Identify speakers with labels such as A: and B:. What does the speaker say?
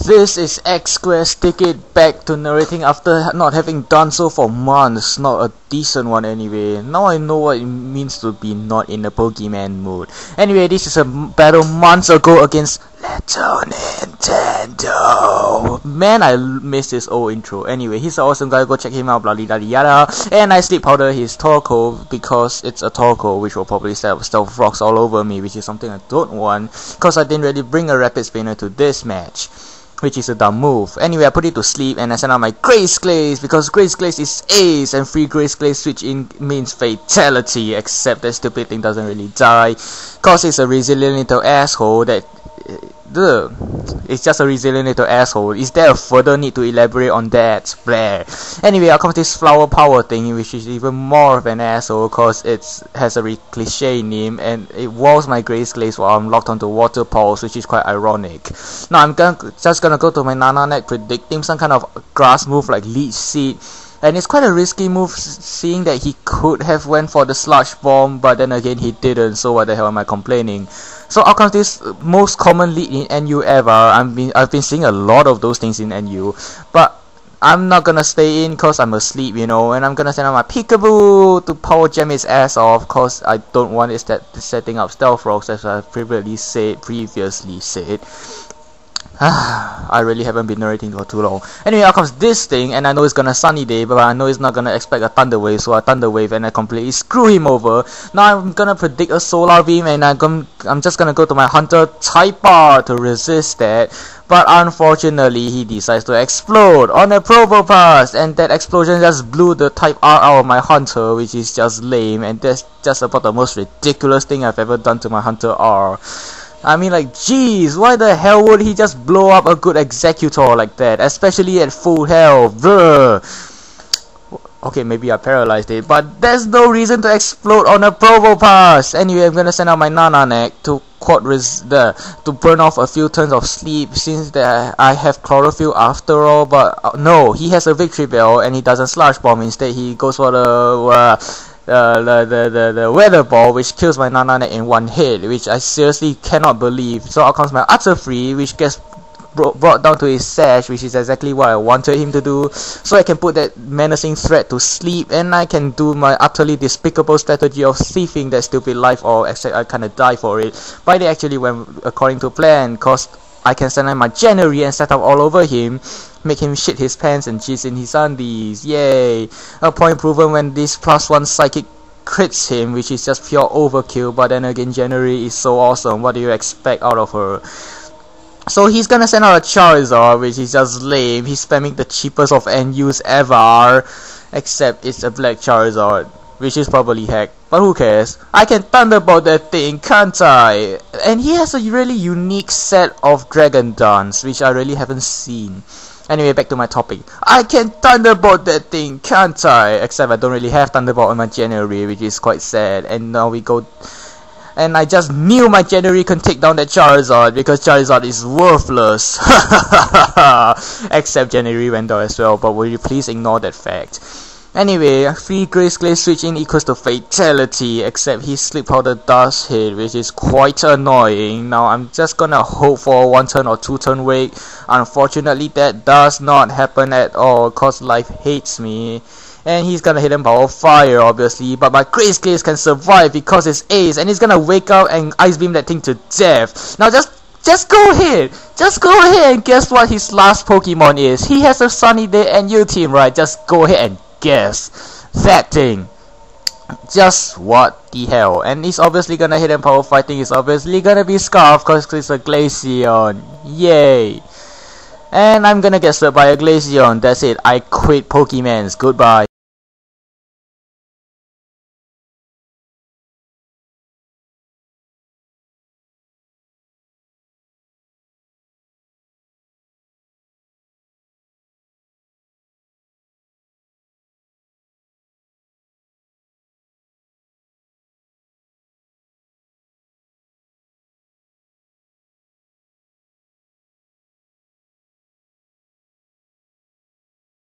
A: This is X Square. Stick it back to narrating after not having done so for months. Not a decent one anyway. Now I know what it means to be not in a Pokemon mood. Anyway, this is a battle months ago against LilNintendo. Man, I missed his old intro. Anyway, he's an awesome guy. Go check him out. Blah blah yada. And I sleep powder his Torkoal because it's a Torkoal, which will probably set up stealth rocks all over me, which is something I don't want because I didn't really bring a rapid spinner to this match, which is a dumb move. Anyway, I put it to sleep and I send out my Grace Glaze because Grace Glaze is ace and free Grace Glaze switch in means fatality, except that stupid thing doesn't really die cause it's a resilient little asshole that it's just a resilient little asshole. Is there a further need to elaborate on that? Blah. Anyway, I'll come to this flower power thing, which is even more of an asshole cause it has a really cliche name and it walls my Grace Glaze while I'm locked onto water pulse, which is quite ironic. Now I'm just gonna go to my Nana neck, predicting some kind of grass move like Leech Seed. And it's quite a risky move, seeing that he could have went for the Sludge Bomb, but then again he didn't, so what the hell am I complaining? So I'll come to this most common lead in NU ever. I've been seeing a lot of those things in NU, but I'm not gonna stay in cause I'm asleep, you know, and I'm gonna send out my Peekaboo to power gem his ass off cause I don't want it setting up stealth rocks, as I previously said. I really haven't been narrating for too long. Anyway, out comes this thing, and I know it's gonna sunny day, but I know it's not gonna expect a thunder wave, so I thunder wave and I completely screw him over. Now I'm gonna predict a solar beam, and I'm just gonna go to my Hunter Type R to resist that. But unfortunately, he decides to explode on a Probopass, and that explosion just blew the Type R out of my Hunter, which is just lame, and that's just about the most ridiculous thing I've ever done to my Hunter R. I mean, like, jeez, why the hell would he just blow up a good Executor like that, especially at full health? Bruh. Okay, maybe I paralyzed it, but there's no reason to explode on a Probopass. Anyway, I'm gonna send out my Nana neck to to burn off a few turns of sleep, since that I have chlorophyll after all. But no, he has a victory bell and he doesn't Sludge Bomb. Instead, he goes for the weather ball, which kills my Nana in one hit, which I seriously cannot believe. So out comes my Utter Free, which gets brought down to his sash, which is exactly what I wanted him to do, so I can put that menacing threat to sleep, and I can do my utterly despicable strategy of thieving that stupid life, or except I kinda die for it, but it actually went according to plan, cause I can send in my January and set up all over him, make him shit his pants and jizz in his undies. Yay! A point proven when this +1 psychic crits him, which is just pure overkill, but then again, January is so awesome. What do you expect out of her? So he's gonna send out a Charizard, which is just lame. He's spamming the cheapest of NUs ever, except it's a black Charizard, which is probably hacked, but who cares? I can Thunderbolt that thing, can't I? And he has a really unique set of Dragon Dance, which I really haven't seen. Anyway, back to my topic. I can Thunderbolt that thing, can't I? Except I don't really have Thunderbolt on my January, which is quite sad. And now we go, and I just knew my January can take down that Charizard because Charizard is worthless. Except January went down as well, but will you please ignore that fact? Anyway, free Grace Glaze switch in equals to fatality, except his Sleep Powder does hit, which is quite annoying. Now I'm just gonna hope for a 1 turn or 2 turn wake. Unfortunately, that does not happen at all, cause life hates me. And he's gonna hit him Power Fire, obviously, but my Grace Glaze can survive because it's ace, and he's gonna wake up and Ice Beam that thing to death. Now just go ahead and guess what his last Pokemon is. He has a Sunny Day NU team, right? Just go ahead and guess that thing. Just what the hell? And he's obviously gonna hit him Power Fighting. It's obviously gonna be Scarf because it's a Glaceon. Yay! And I'm gonna get served by a Glaceon. That's it. I quit Pokemons. Goodbye.